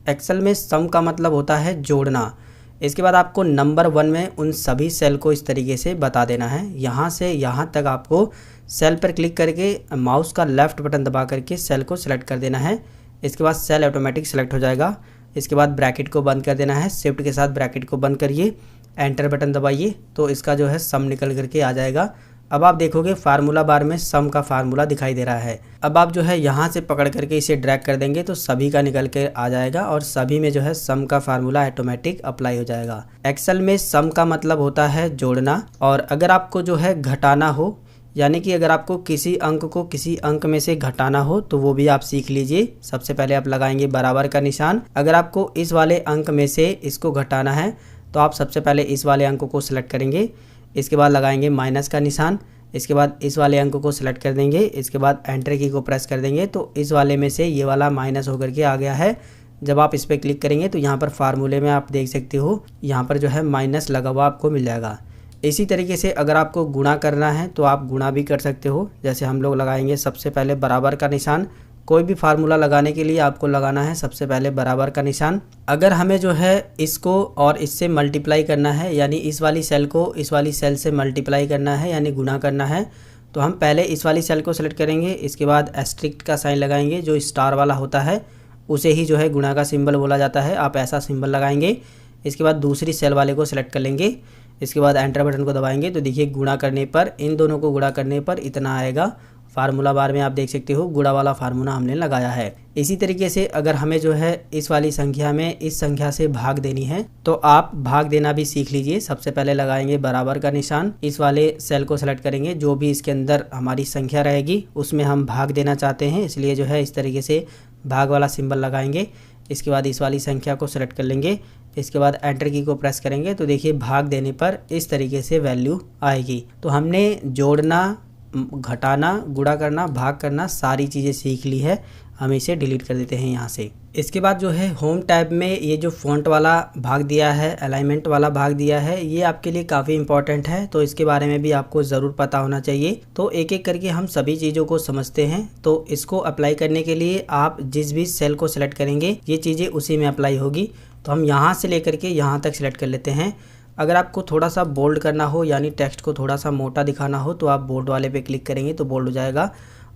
एक्सेल में सम का मतलब होता है जोड़ना। इसके बाद आपको नंबर 1 में उन सभी सेल को इस तरीके से बता देना है। यहाँ से यहाँ तक आपको सेल पर क्लिक करके माउस का लेफ्ट बटन दबा करके सेल को सिलेक्ट कर देना है। इसके बाद सेल ऑटोमेटिक सेलेक्ट हो जाएगा। इसके बाद ब्रैकेट को बंद कर देना है, शिफ्ट के साथ ब्रैकेट को बंद करिए, एंटर बटन दबाइए तो इसका जो है सम निकल करके आ जाएगा। अब आप देखोगे फार्मूला बार में सम का फार्मूला दिखाई दे रहा है। अब आप जो है यहाँ से पकड़ करके इसे ड्रैग कर देंगे तो सभी का निकल के आ जाएगा और सभी में जो है सम का फार्मूला ऑटोमेटिक अप्लाई हो जाएगा। एक्सेल में सम का मतलब होता है जोड़ना, और अगर आपको जो है घटाना हो, यानी कि अगर आपको किसी अंक को किसी अंक में से घटाना हो तो वो भी आप सीख लीजिए। सबसे पहले आप लगाएंगे बराबर का निशान। अगर आपको इस वाले अंक में से इसको घटाना है तो आप सबसे पहले इस वाले अंक को सिलेक्ट करेंगे, इसके बाद लगाएंगे माइनस का निशान, इसके बाद इस वाले अंक को सिलेक्ट कर देंगे, इसके बाद एंटर की को प्रेस कर देंगे तो इस वाले में से ये वाला माइनस होकर के आ गया है। जब आप इस पर क्लिक करेंगे तो यहाँ पर फार्मूले में आप देख सकते हो यहाँ पर जो है माइनस लगा हुआ आपको मिल जाएगा। इसी तरीके से अगर आपको गुणा करना है तो आप गुणा भी कर सकते हो। जैसे हम लोग लगाएंगे सबसे पहले बराबर का निशान। कोई भी फार्मूला लगाने के लिए आपको लगाना है सबसे पहले बराबर का निशान। अगर हमें जो है इसको और इससे मल्टीप्लाई करना है, यानी इस वाली सेल को इस वाली सेल से मल्टीप्लाई करना है यानी गुणा करना है, तो हम पहले इस वाली सेल को सिलेक्ट करेंगे, इसके बाद एस्ट्रिक्ट का साइन लगाएंगे, जो स्टार वाला होता है उसे ही जो है गुणा का सिंबल बोला जाता है, आप ऐसा सिंबल लगाएंगे। इसके बाद दूसरी सेल वाले को सिलेक्ट कर लेंगे, इसके बाद एंटर बटन को दबाएंगे तो देखिए गुणा करने पर, इन दोनों को गुणा करने पर इतना आएगा। फार्मूला बार में आप देख सकते हो गुणा वाला फार्मूला हमने लगाया है। इसी तरीके से अगर हमें जो है इस वाली संख्या में इस संख्या से भाग देनी है तो आप भाग देना भी सीख लीजिए। सबसे पहले लगाएंगे बराबर का निशान, इस वाले सेल को सेलेक्ट करेंगे, जो भी इसके अंदर हमारी संख्या रहेगी उसमें हम भाग देना चाहते हैं, इसलिए जो है इस तरीके से भाग वाला सिंबल लगाएंगे। इसके बाद इस वाली संख्या को सेलेक्ट कर लेंगे, इसके बाद एंटर की को प्रेस करेंगे तो देखिए भाग देने पर इस तरीके से वैल्यू आएगी। तो हमने जोड़ना, घटाना, गुणा करना, भाग करना सारी चीज़ें सीख ली है। हम इसे डिलीट कर देते हैं यहाँ से। इसके बाद जो है होम टैब में ये जो फ़ॉन्ट वाला भाग दिया है, अलाइनमेंट वाला भाग दिया है, ये आपके लिए काफ़ी इंपॉर्टेंट है, तो इसके बारे में भी आपको ज़रूर पता होना चाहिए। तो एक एक करके हम सभी चीज़ों को समझते हैं। तो इसको अप्लाई करने के लिए आप जिस भी सेल को सिलेक्ट करेंगे ये चीज़ें उसी में अप्लाई होगी। तो हम यहाँ से लेकर के यहाँ तक सिलेक्ट कर लेते हैं। अगर आपको थोड़ा सा बोल्ड करना हो यानी टेक्स्ट को थोड़ा सा मोटा दिखाना हो तो आप बोल्ड वाले पे क्लिक करेंगे तो बोल्ड हो जाएगा।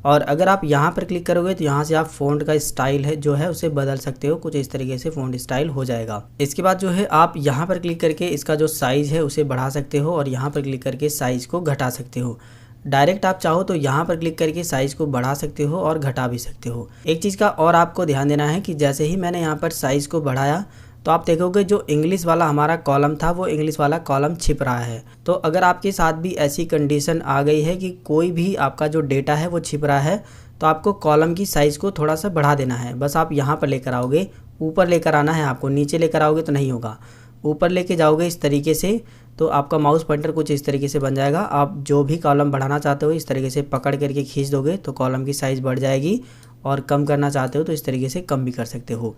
और अगर आप यहाँ पर क्लिक करोगे तो यहाँ से आप फ़ॉन्ट का स्टाइल है जो है उसे बदल सकते हो, कुछ इस तरीके से फ़ॉन्ट स्टाइल हो जाएगा। इसके बाद जो है आप यहाँ पर क्लिक करके इसका जो साइज़ है उसे बढ़ा सकते हो और यहाँ पर क्लिक करके साइज़ को घटा सकते हो। डायरेक्ट आप चाहो तो यहाँ पर क्लिक करके साइज़ को बढ़ा सकते हो और घटा भी सकते हो। एक चीज़ का और आपको ध्यान देना है कि जैसे ही मैंने यहाँ पर साइज़ को बढ़ाया तो आप देखोगे जो इंग्लिश वाला हमारा कॉलम था वो इंग्लिश वाला कॉलम छिप रहा है। तो अगर आपके साथ भी ऐसी कंडीशन आ गई है कि कोई भी आपका जो डेटा है वो छिप रहा है तो आपको कॉलम की साइज़ को थोड़ा सा बढ़ा देना है। बस आप यहाँ पर लेकर आओगे, ऊपर लेकर आना है आपको, नीचे लेकर आओगे तो नहीं होगा। ऊपर लेके जाओगे इस तरीके से तो आपका माउस पॉइंटर कुछ इस तरीके से बन जाएगा। आप जो भी कॉलम बढ़ाना चाहते हो इस तरीके से पकड़ करके खींच दोगे तो कॉलम की साइज़ बढ़ जाएगी, और कम करना चाहते हो तो इस तरीके से कम भी कर सकते हो।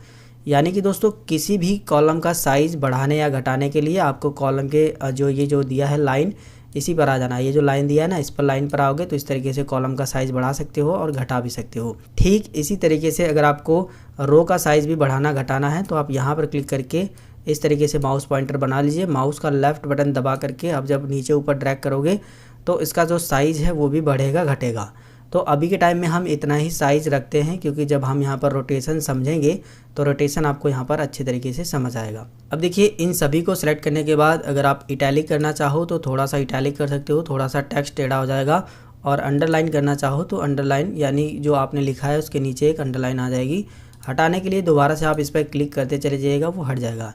यानी कि दोस्तों किसी भी कॉलम का साइज़ बढ़ाने या घटाने के लिए आपको कॉलम के जो दिया है लाइन, इसी पर आ जाना है। ये जो लाइन दिया है ना, इस पर लाइन पर आओगे तो इस तरीके से कॉलम का साइज़ बढ़ा सकते हो और घटा भी सकते हो। ठीक इसी तरीके से अगर आपको रो का साइज़ भी बढ़ाना घटाना है तो आप यहाँ पर क्लिक करके इस तरीके से माउस पॉइंटर बना लीजिए। माउस का लेफ़्ट बटन दबा करके अब जब नीचे ऊपर ड्रैग करोगे तो इसका जो साइज़ है वो भी बढ़ेगा घटेगा। तो अभी के टाइम में हम इतना ही साइज़ रखते हैं क्योंकि जब हम यहाँ पर रोटेशन समझेंगे तो रोटेशन आपको यहाँ पर अच्छे तरीके से समझ आएगा। अब देखिए इन सभी को सिलेक्ट करने के बाद अगर आप इटैलिक करना चाहो तो थोड़ा सा इटैलिक कर सकते हो, थोड़ा सा टेक्स्ट टेढ़ा हो जाएगा। और अंडरलाइन करना चाहो तो अंडरलाइन यानी जो आपने लिखा है उसके नीचे एक अंडरलाइन आ जाएगी। हटाने के लिए दोबारा से आप इस पर क्लिक करते चले जाइएगा, वो हट जाएगा।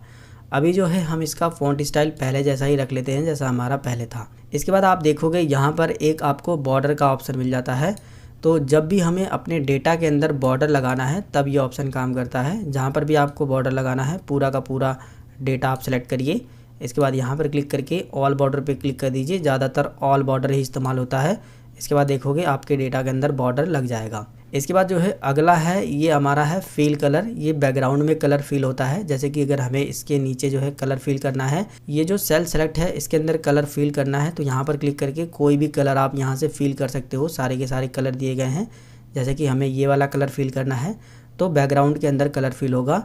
अभी जो है हम इसका फ़ॉन्ट स्टाइल पहले जैसा ही रख लेते हैं जैसा हमारा पहले था। इसके बाद आप देखोगे यहाँ पर एक आपको बॉर्डर का ऑप्शन मिल जाता है। तो जब भी हमें अपने डेटा के अंदर बॉर्डर लगाना है तब ये ऑप्शन काम करता है। जहाँ पर भी आपको बॉर्डर लगाना है पूरा का पूरा डेटा आप सेलेक्ट करिए। इसके बाद यहाँ पर क्लिक करके ऑल बॉर्डर पे क्लिक कर दीजिए, ज़्यादातर ऑल बॉर्डर ही इस्तेमाल होता है। इसके बाद देखोगे आपके डेटा के अंदर बॉर्डर लग जाएगा। इसके बाद जो है अगला है ये हमारा है फिल कलर। ये बैकग्राउंड में कलर फिल होता है। जैसे कि अगर हमें इसके नीचे जो है कलर फिल करना है, ये जो सेल सेलेक्ट है इसके अंदर कलर फिल करना है तो यहाँ पर क्लिक करके कोई भी कलर आप यहाँ से फिल कर सकते हो। सारे के सारे कलर दिए गए हैं। जैसे कि हमें ये वाला कलर फिल करना है तो बैकग्राउंड के अंदर कलर फिल होगा।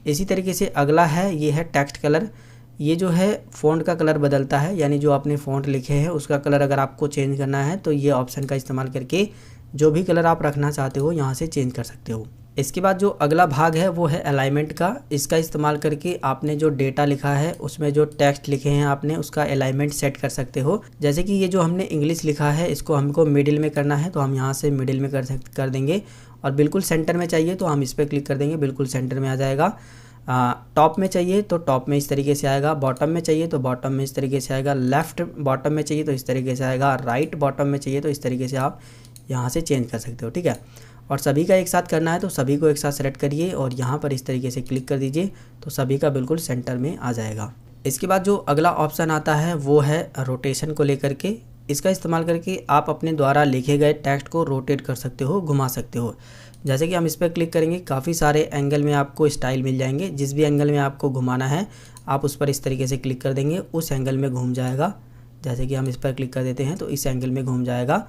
इसी तरीके से अगला है ये है टेक्स्ट कलर। ये जो है फ़ॉन्ट का कलर बदलता है, यानी जो आपने फ़ॉन्ट लिखे हैं उसका कलर अगर आपको चेंज करना है तो ये ऑप्शन का इस्तेमाल करके जो भी कलर आप रखना चाहते हो यहाँ से चेंज कर सकते हो। इसके बाद जो अगला भाग है वो है अलाइनमेंट का। इसका इस्तेमाल करके आपने जो डेटा लिखा है उसमें जो टेक्स्ट लिखे हैं आपने उसका अलाइनमेंट सेट कर सकते हो। जैसे कि ये जो हमने इंग्लिश लिखा है इसको हमको मिडिल में करना है, तो हम यहाँ से मिडिल में कर देंगे। और बिल्कुल सेंटर में चाहिए तो हम इस पर क्लिक कर देंगे, बिल्कुल सेंटर में आ जाएगा। टॉप में चाहिए तो टॉप में इस तरीके से आएगा, बॉटम में चाहिए तो बॉटम में इस तरीके से आएगा, लेफ़्ट बॉटम में चाहिए तो इस तरीके से आएगा, राइट बॉटम में चाहिए तो इस तरीके से आप यहाँ से चेंज कर सकते हो। ठीक है, और सभी का एक साथ करना है तो सभी को एक साथ सेलेक्ट करिए और यहाँ पर इस तरीके से क्लिक कर दीजिए तो सभी का बिल्कुल सेंटर में आ जाएगा। इसके बाद जो अगला ऑप्शन आता है वो है रोटेशन को लेकर के। इसका इस्तेमाल करके आप अपने द्वारा लिखे गए टेक्स्ट को रोटेट कर सकते हो, घुमा सकते हो। जैसे कि हम इस पर क्लिक करेंगे काफ़ी सारे एंगल में आपको स्टाइल मिल जाएंगे। जिस भी एंगल में आपको घुमाना है आप उस पर इस तरीके से क्लिक कर देंगे, उस एंगल में घूम जाएगा। जैसे कि हम इस पर क्लिक कर देते हैं तो इस एंगल में घूम जाएगा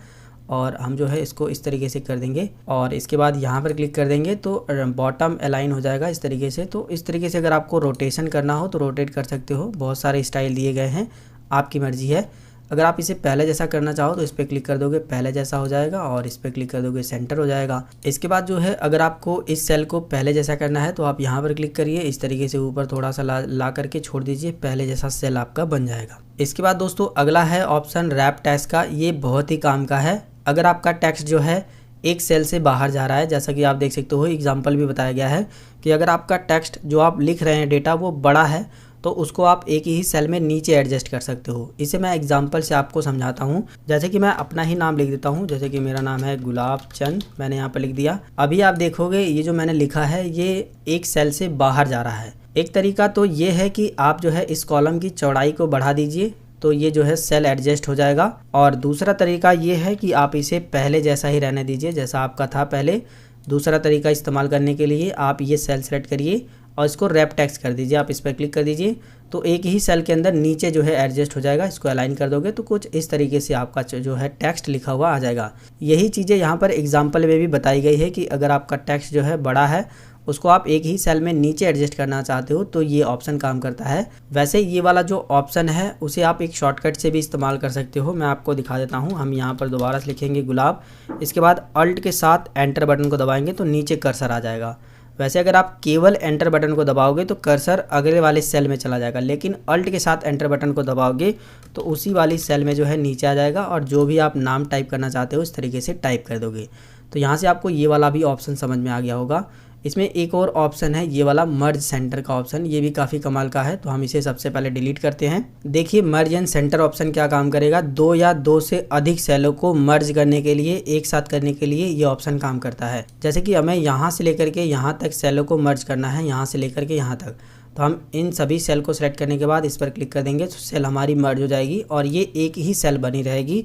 और हम जो है इसको इस तरीके से कर देंगे और इसके बाद यहाँ पर क्लिक कर देंगे तो बॉटम अलाइन हो जाएगा इस तरीके से। तो इस तरीके से अगर आपको रोटेशन करना हो तो रोटेट कर सकते हो। बहुत सारे स्टाइल दिए गए हैं, आपकी मर्जी है। अगर आप इसे पहले जैसा करना चाहो तो इस पर क्लिक कर दोगे, पहले जैसा हो जाएगा, और इस पर क्लिक कर दोगे, सेंटर हो जाएगा। इसके बाद जो है अगर आपको इस सेल को पहले जैसा करना है तो आप यहाँ पर क्लिक करिए, इस तरीके से ऊपर थोड़ा सा ला करके छोड़ दीजिए, पहले जैसा सेल आपका बन जाएगा। इसके बाद दोस्तों अगला है ऑप्शन रैप टेक्स्ट का। ये बहुत ही काम का है। अगर आपका टेक्स्ट जो है एक सेल से बाहर जा रहा है, जैसा कि आप देख सकते हो एग्जाम्पल भी बताया गया है कि अगर आपका टेक्स्ट जो आप लिख रहे हैं डेटा वो बड़ा है तो उसको आप एक ही सेल में नीचे एडजस्ट कर सकते हो। इसे मैं एग्जांपल से आपको समझाता हूँ। जैसे कि मैं अपना ही नाम लिख देता हूँ, जैसे कि मेरा नाम है गुलाब चंद, मैंने यहाँ पर लिख दिया। अभी आप देखोगे ये जो मैंने लिखा है ये एक सेल से बाहर जा रहा है। एक तरीका तो ये है कि आप जो है इस कॉलम की चौड़ाई को बढ़ा दीजिए तो ये जो है सेल एडजस्ट हो जाएगा। और दूसरा तरीका ये है कि आप इसे पहले जैसा ही रहने दीजिए जैसा आपका था पहले। दूसरा तरीका इस्तेमाल करने के लिए आप ये सेल सेलेक्ट करिए और इसको रैप टेक्स्ट कर दीजिए। आप इस पर क्लिक कर दीजिए तो एक ही सेल के अंदर नीचे जो है एडजस्ट हो जाएगा। इसको अलाइन कर दोगे तो कुछ इस तरीके से आपका जो है टेक्स्ट लिखा हुआ आ जाएगा। यही चीज़ें यहाँ पर एग्जाम्पल में भी बताई गई है कि अगर आपका टेक्स्ट जो है बड़ा है उसको आप एक ही सेल में नीचे एडजस्ट करना चाहते हो तो ये ऑप्शन काम करता है। वैसे ये वाला जो ऑप्शन है उसे आप एक शॉर्टकट से भी इस्तेमाल कर सकते हो। मैं आपको दिखा देता हूँ। हम यहाँ पर दोबारा से लिखेंगे गुलाब, इसके बाद अल्ट के साथ एंटर बटन को दबाएंगे तो नीचे कर्सर आ जाएगा। वैसे अगर आप केवल एंटर बटन को दबाओगे तो कर्सर अगले वाले सेल में चला जाएगा, लेकिन अल्ट के साथ एंटर बटन को दबाओगे तो उसी वाली सेल में जो है नीचे आ जाएगा और जो भी आप नाम टाइप करना चाहते हो इस तरीके से टाइप कर दोगे। तो यहाँ से आपको ये वाला भी ऑप्शन समझ में आ गया होगा। इसमें एक और ऑप्शन है ये वाला मर्ज सेंटर का ऑप्शन, ये भी काफ़ी कमाल का है। तो हम इसे सबसे पहले डिलीट करते हैं। देखिए मर्ज एंड सेंटर ऑप्शन क्या काम करेगा, दो या दो से अधिक सेलों को मर्ज करने के लिए, एक साथ करने के लिए ये ऑप्शन काम करता है। जैसे कि हमें यहाँ से लेकर के यहाँ तक सेलों को मर्ज करना है, यहाँ से लेकर के यहाँ तक, तो हम इन सभी सेल को सिलेक्ट करने के बाद इस पर क्लिक कर देंगे तो सेल हमारी मर्ज हो जाएगी और ये एक ही सेल बनी रहेगी।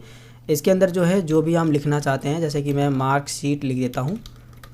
इसके अंदर जो है जो भी हम लिखना चाहते हैं, जैसे कि मैं मार्कशीट लिख देता हूँ।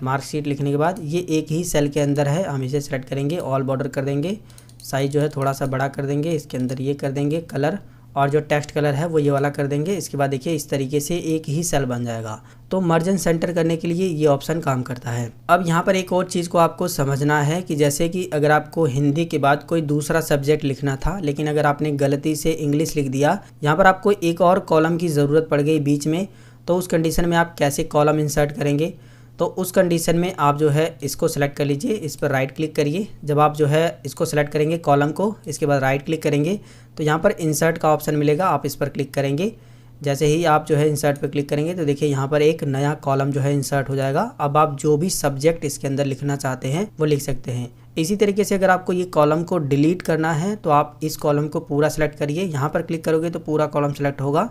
मार्कशीट लिखने के बाद ये एक ही सेल के अंदर है, हम इसे सेलेक्ट करेंगे, ऑल बॉर्डर कर देंगे, साइज जो है थोड़ा सा बड़ा कर देंगे, इसके अंदर ये कर देंगे कलर, और जो टेक्स्ट कलर है वो ये वाला कर देंगे। इसके बाद देखिए इस तरीके से एक ही सेल बन जाएगा। तो मर्ज एंड सेंटर करने के लिए ये ऑप्शन काम करता है। अब यहाँ पर एक और चीज़ को आपको समझना है कि जैसे कि अगर आपको हिंदी के बाद कोई दूसरा सब्जेक्ट लिखना था, लेकिन अगर आपने गलती से इंग्लिश लिख दिया, यहाँ पर आपको एक और कॉलम की ज़रूरत पड़ गई बीच में, तो उस कंडीशन में आप कैसे कॉलम इंसर्ट करेंगे। तो उस कंडीशन में आप जो है इसको सेलेक्ट कर लीजिए, इस पर राइट क्लिक करिए। जब आप जो है इसको सेलेक्ट करेंगे कॉलम को, इसके बाद राइट क्लिक करेंगे तो यहाँ पर इंसर्ट का ऑप्शन मिलेगा, आप इस पर क्लिक करेंगे। जैसे ही आप जो है इंसर्ट पर क्लिक करेंगे तो देखिए यहाँ पर एक नया कॉलम जो है इंसर्ट हो जाएगा। अब आप जो भी सब्जेक्ट इसके अंदर लिखना चाहते हैं वो लिख सकते हैं। इसी तरीके से अगर आपको ये कॉलम को डिलीट करना है तो आप इस कॉलम को पूरा सेलेक्ट करिए, यहाँ पर क्लिक करोगे तो पूरा कॉलम सेलेक्ट होगा।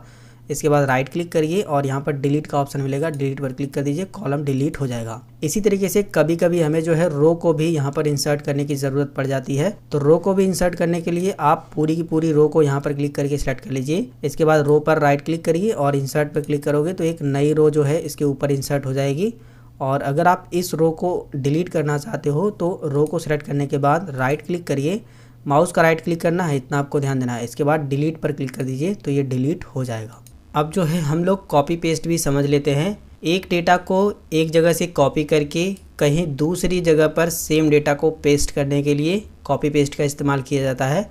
इसके बाद राइट क्लिक करिए और यहाँ पर डिलीट का ऑप्शन मिलेगा, डिलीट पर क्लिक कर दीजिए, कॉलम डिलीट हो जाएगा। इसी तरीके से कभी कभी हमें जो है रो को भी यहाँ पर इंसर्ट करने की ज़रूरत पड़ जाती है। तो रो को भी इंसर्ट करने के लिए आप पूरी की पूरी रो को यहाँ पर क्लिक करके सेलेक्ट कर लीजिए। इसके बाद रो पर राइट क्लिक करिए और इंसर्ट पर क्लिक करोगे तो एक नई रो जो है इसके ऊपर इंसर्ट हो जाएगी। और अगर आप इस रो को डिलीट करना चाहते हो तो रो को सिलेक्ट करने के बाद राइट क्लिक करिए, माउस का राइट क्लिक करना है, इतना आपको ध्यान देना है। इसके बाद डिलीट पर क्लिक कर दीजिए तो ये डिलीट हो जाएगा। अब जो है हम लोग कॉपी पेस्ट भी समझ लेते हैं। एक डेटा को एक जगह से कॉपी करके कहीं दूसरी जगह पर सेम डेटा को पेस्ट करने के लिए कॉपी पेस्ट का इस्तेमाल किया जाता है।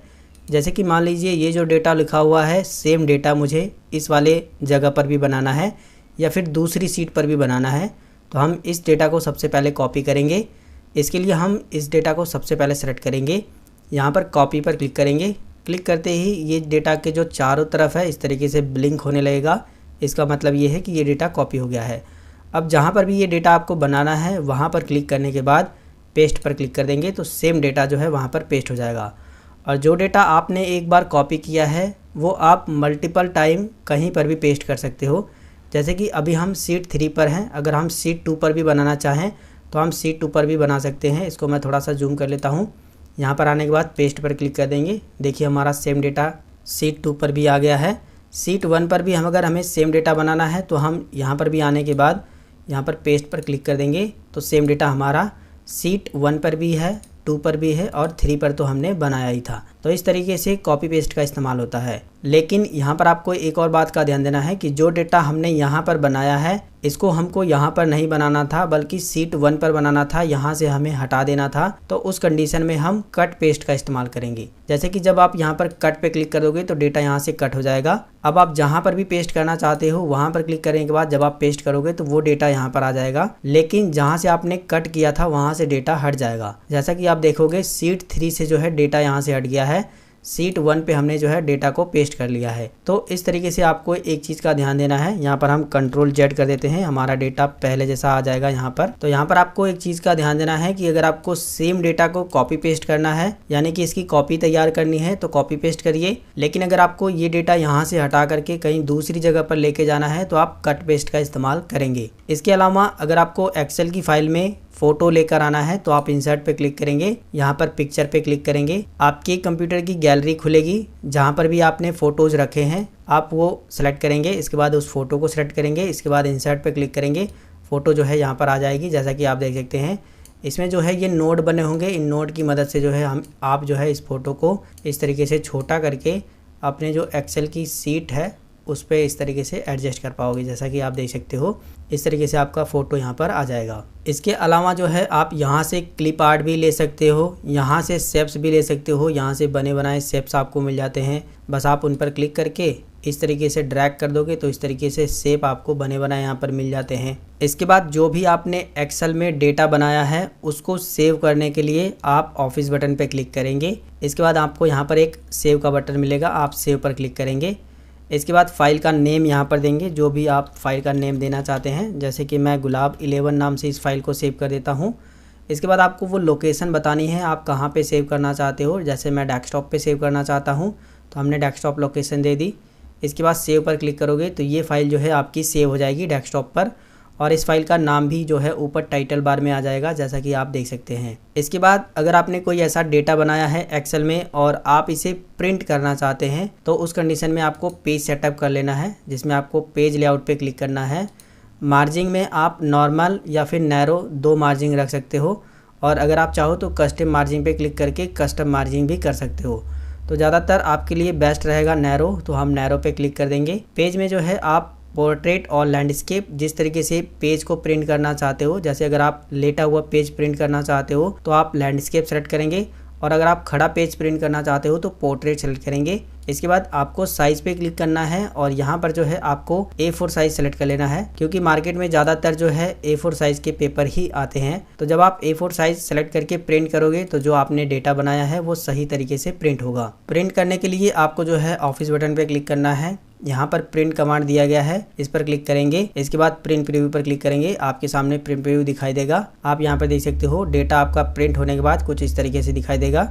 जैसे कि मान लीजिए ये जो डेटा लिखा हुआ है, सेम डेटा मुझे इस वाले जगह पर भी बनाना है, या फिर दूसरी शीट पर भी बनाना है तो हम इस डेटा को सबसे पहले कॉपी करेंगे। इसके लिए हम इस डेटा को सबसे पहले सेलेक्ट करेंगे, यहाँ पर कॉपी पर क्लिक करेंगे। क्लिक करते ही ये डेटा के जो चारों तरफ है इस तरीके से ब्लिंक होने लगेगा। इसका मतलब ये है कि ये डेटा कॉपी हो गया है। अब जहाँ पर भी ये डेटा आपको बनाना है वहाँ पर क्लिक करने के बाद पेस्ट पर क्लिक कर देंगे तो सेम डेटा जो है वहाँ पर पेस्ट हो जाएगा। और जो डेटा आपने एक बार कॉपी किया है वो आप मल्टीपल टाइम कहीं पर भी पेस्ट कर सकते हो। जैसे कि अभी हम शीट 3 पर हैं, अगर हम शीट 2 पर भी बनाना चाहें तो हम शीट 2 पर भी बना सकते हैं। इसको मैं थोड़ा सा जूम कर लेता हूँ। यहाँ पर आने के बाद पेस्ट पर क्लिक कर देंगे। देखिए हमारा सेम डेटा शीट 2 पर भी आ गया है। शीट 1 पर भी अगर हमें सेम डेटा बनाना है तो हम यहाँ पर भी आने के बाद यहाँ पर पेस्ट पर क्लिक कर देंगे तो सेम डेटा हमारा शीट 1 पर भी है, 2 पर भी है और 3 पर तो हमने बनाया ही था। तो इस तरीके से कॉपी पेस्ट का इस्तेमाल होता है। लेकिन यहाँ पर आपको एक और बात का ध्यान देना है कि जो डेटा हमने यहाँ पर बनाया है इसको हमको यहाँ पर नहीं बनाना था बल्कि शीट 1 पर बनाना था, यहाँ से हमें हटा देना था। तो उस कंडीशन में हम कट पेस्ट का इस्तेमाल करेंगे। जैसे कि जब आप यहाँ पर कट पे क्लिक कर दोगे तो डेटा यहाँ से कट हो जाएगा। अब आप जहाँ पर भी पेस्ट करना चाहते हो वहाँ पर क्लिक करने के बाद जब आप पेस्ट करोगे तो वो डेटा यहाँ पर आ जाएगा, लेकिन जहाँ से आपने कट किया था वहाँ से डेटा हट जाएगा। जैसा कि आप देखोगे शीट 3 से जो है डेटा यहाँ से हट गया है, शीट 1 पे हमने जो है डेटा को पेस्ट कर लिया है। तो इस तरीके से आपको एक चीज़ का ध्यान देना है। यहाँ पर हम कंट्रोल जेड कर देते हैं, हमारा डेटा पहले जैसा आ जाएगा यहाँ पर। तो यहाँ पर आपको एक चीज़ का ध्यान देना है कि अगर आपको सेम डेटा को कॉपी पेस्ट करना है, यानी कि इसकी कॉपी तैयार करनी है तो कॉपी पेस्ट करिए। लेकिन अगर आपको ये डेटा यहाँ से हटा करके कहीं दूसरी जगह पर लेके जाना है तो आप कट पेस्ट का इस्तेमाल करेंगे। इसके अलावा अगर आपको एक्सेल की फाइल में फोटो लेकर आना है तो आप इंसर्ट पे क्लिक करेंगे, यहाँ पर पिक्चर पे क्लिक करेंगे, आपके कंप्यूटर की गैलरी खुलेगी। जहाँ पर भी आपने फ़ोटोज़ रखे हैं आप वो सेलेक्ट करेंगे। इसके बाद उस फोटो को सेलेक्ट करेंगे, इसके बाद इंसर्ट पे क्लिक करेंगे, फ़ोटो जो है यहाँ पर आ जाएगी। जैसा कि आप देख सकते हैं इसमें जो है ये नोड बने होंगे, इन नोड की मदद से जो है आप जो है इस फ़ोटो को इस तरीके से छोटा करके अपने जो एक्सेल की सीट है उस पर इस तरीके से एडजस्ट कर पाओगे। जैसा कि आप देख सकते हो इस तरीके से आपका फ़ोटो यहाँ पर आ जाएगा। इसके अलावा जो है आप यहाँ से क्लिप आर्ट भी ले सकते हो, यहाँ से शेप्स भी ले सकते हो। यहाँ से बने बनाए शेप्स आपको मिल जाते हैं, बस आप उन पर क्लिक करके इस तरीके से ड्रैग कर दोगे तो इस तरीके से शेप आपको बने बनाए यहाँ पर मिल जाते हैं। इसके बाद जो भी आपने एक्सेल में डेटा बनाया है उसको सेव करने के लिए आप ऑफिस बटन पर क्लिक करेंगे। इसके बाद आपको यहाँ पर एक सेव का बटन मिलेगा, आप सेव पर क्लिक करेंगे। इसके बाद फाइल का नेम यहाँ पर देंगे, जो भी आप फाइल का नेम देना चाहते हैं। जैसे कि मैं गुलाब 11 नाम से इस फाइल को सेव कर देता हूँ। इसके बाद आपको वो लोकेशन बतानी है, आप कहाँ पे सेव करना चाहते हो। जैसे मैं डेस्कटॉप पे सेव करना चाहता हूँ तो हमने डेस्कटॉप लोकेशन दे दी। इसके बाद सेव पर क्लिक करोगे तो ये फाइल जो है आपकी सेव हो जाएगी डेस्कटॉप पर, और इस फाइल का नाम भी जो है ऊपर टाइटल बार में आ जाएगा, जैसा कि आप देख सकते हैं। इसके बाद अगर आपने कोई ऐसा डेटा बनाया है एक्सेल में और आप इसे प्रिंट करना चाहते हैं तो उस कंडीशन में आपको पेज सेटअप कर लेना है, जिसमें आपको पेज लेआउट पे क्लिक करना है। मार्जिंग में आप नॉर्मल या फिर नैरो 2 मार्जिंग रख सकते हो, और अगर आप चाहो तो कस्टम मार्जिंग पे क्लिक करके कस्टम मार्जिंग भी कर सकते हो। तो ज़्यादातर आपके लिए बेस्ट रहेगा नैरो, तो हम नैरो पे क्लिक कर देंगे। पेज में जो है आप पोर्ट्रेट और लैंडस्केप जिस तरीके से पेज को प्रिंट करना चाहते हो, जैसे अगर आप लेटा हुआ पेज प्रिंट करना चाहते हो तो आप लैंडस्केप सेलेक्ट करेंगे, और अगर आप खड़ा पेज प्रिंट करना चाहते हो तो पोर्ट्रेट सेलेक्ट करेंगे। इसके बाद आपको साइज पे क्लिक करना है और यहाँ पर जो है आपको A4 साइज सेलेक्ट कर लेना है, क्योंकि मार्केट में ज़्यादातर जो है A4 साइज के पेपर ही आते हैं। तो जब आप A4 साइज सेलेक्ट करके प्रिंट करोगे तो जो आपने डेटा बनाया है वो सही तरीके से प्रिंट होगा। प्रिंट करने के लिए आपको जो है ऑफिस बटन पे क्लिक करना है, यहाँ पर प्रिंट कमांड दिया गया है, इस पर क्लिक करेंगे। इसके बाद प्रिंट प्रीव्यू पर क्लिक करेंगे, आपके सामने प्रिंट प्रीव्यू दिखाई देगा। आप यहाँ पर देख सकते हो डेटा आपका प्रिंट होने के बाद कुछ इस तरीके से दिखाई देगा।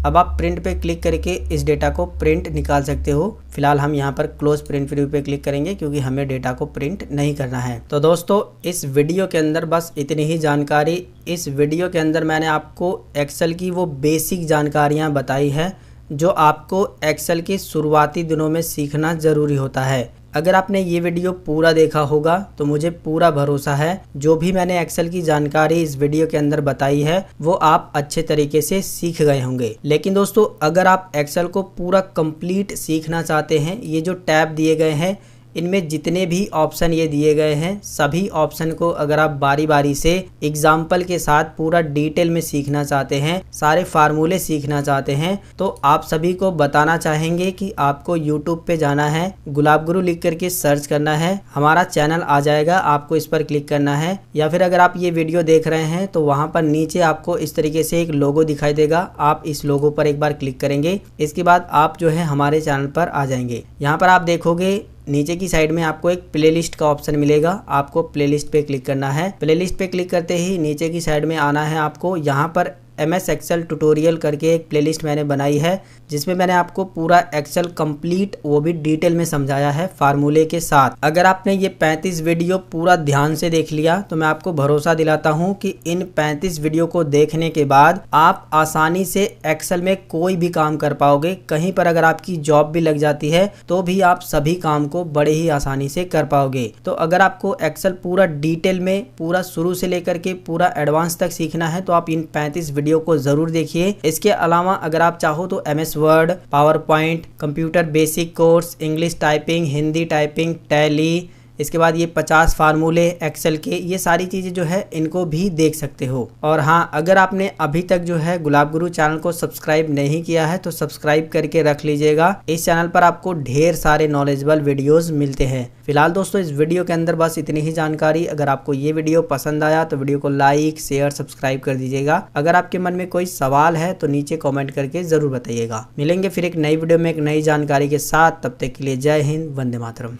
अब आप प्रिंट पे क्लिक करके इस डेटा को प्रिंट निकाल सकते हो। फिलहाल हम यहाँ पर क्लोज प्रिंट प्रीव्यू पे क्लिक करेंगे, क्योंकि हमें डेटा को प्रिंट नहीं करना है। तो दोस्तों इस वीडियो के अंदर बस इतनी ही जानकारी। इस वीडियो के अंदर मैंने आपको एक्सेल की वो बेसिक जानकारियाँ बताई है जो आपको एक्सेल के शुरुआती दिनों में सीखना ज़रूरी होता है। अगर आपने ये वीडियो पूरा देखा होगा तो मुझे पूरा भरोसा है जो भी मैंने एक्सेल की जानकारी इस वीडियो के अंदर बताई है वो आप अच्छे तरीके से सीख गए होंगे। लेकिन दोस्तों अगर आप एक्सेल को पूरा कंप्लीट सीखना चाहते हैं, ये जो टैब दिए गए हैं इनमें जितने भी ऑप्शन ये दिए गए हैं सभी ऑप्शन को अगर आप बारी बारी से एग्जाम्पल के साथ पूरा डिटेल में सीखना चाहते हैं, सारे फार्मूले सीखना चाहते हैं, तो आप सभी को बताना चाहेंगे कि आपको यूट्यूब पे जाना है, गुलाब गुरु लिख करके सर्च करना है, हमारा चैनल आ जाएगा, आपको इस पर क्लिक करना है। या फिर अगर आप ये वीडियो देख रहे हैं तो वहां पर नीचे आपको इस तरीके से एक लोगो दिखाई देगा, आप इस लोगो पर एक बार क्लिक करेंगे। इसके बाद आप जो है हमारे चैनल पर आ जाएंगे। यहाँ पर आप देखोगे नीचे की साइड में आपको एक प्लेलिस्ट का ऑप्शन मिलेगा, आपको प्लेलिस्ट पे क्लिक करना है। प्लेलिस्ट पे क्लिक करते ही नीचे की साइड में आना है आपको। यहाँ पर MS एक्सेल ट्यूटोरियल करके एक प्लेलिस्ट मैंने बनाई है, जिसमें मैंने आपको पूरा एक्सेल कंप्लीट वो भी डिटेल में समझाया है फार्मूले के साथ। अगर आपने ये 35 वीडियो पूरा ध्यान से देख लिया तो मैं आपको भरोसा दिलाता हूँ कि इन 35 वीडियो को देखने के बाद आप आसानी से एक्सेल में कोई भी काम कर पाओगे। कहीं पर अगर आपकी जॉब भी लग जाती है तो भी आप सभी काम को बड़े ही आसानी से कर पाओगे। तो अगर आपको एक्सेल पूरा डिटेल में पूरा शुरू से लेकर के पूरा एडवांस तक सीखना है तो आप इन 35 वीडियो को जरूर देखिए। इसके अलावा अगर आप चाहो तो MS word, power point, computer basic course, English typing, Hindi typing, tally, इसके बाद ये 50 फार्मूले एक्सेल के, ये सारी चीज़ें जो है इनको भी देख सकते हो। और हाँ, अगर आपने अभी तक जो है गुलाब गुरु चैनल को सब्सक्राइब नहीं किया है तो सब्सक्राइब करके रख लीजिएगा। इस चैनल पर आपको ढेर सारे नॉलेजेबल वीडियोस मिलते हैं। फिलहाल दोस्तों इस वीडियो के अंदर बस इतनी ही जानकारी। अगर आपको ये वीडियो पसंद आया तो वीडियो को लाइक, शेयर, सब्सक्राइब कर दीजिएगा। अगर आपके मन में कोई सवाल है तो नीचे कॉमेंट करके जरूर बताइएगा। मिलेंगे फिर एक नई वीडियो में एक नई जानकारी के साथ, तब तक के लिए जय हिंद, वंदे मातरम।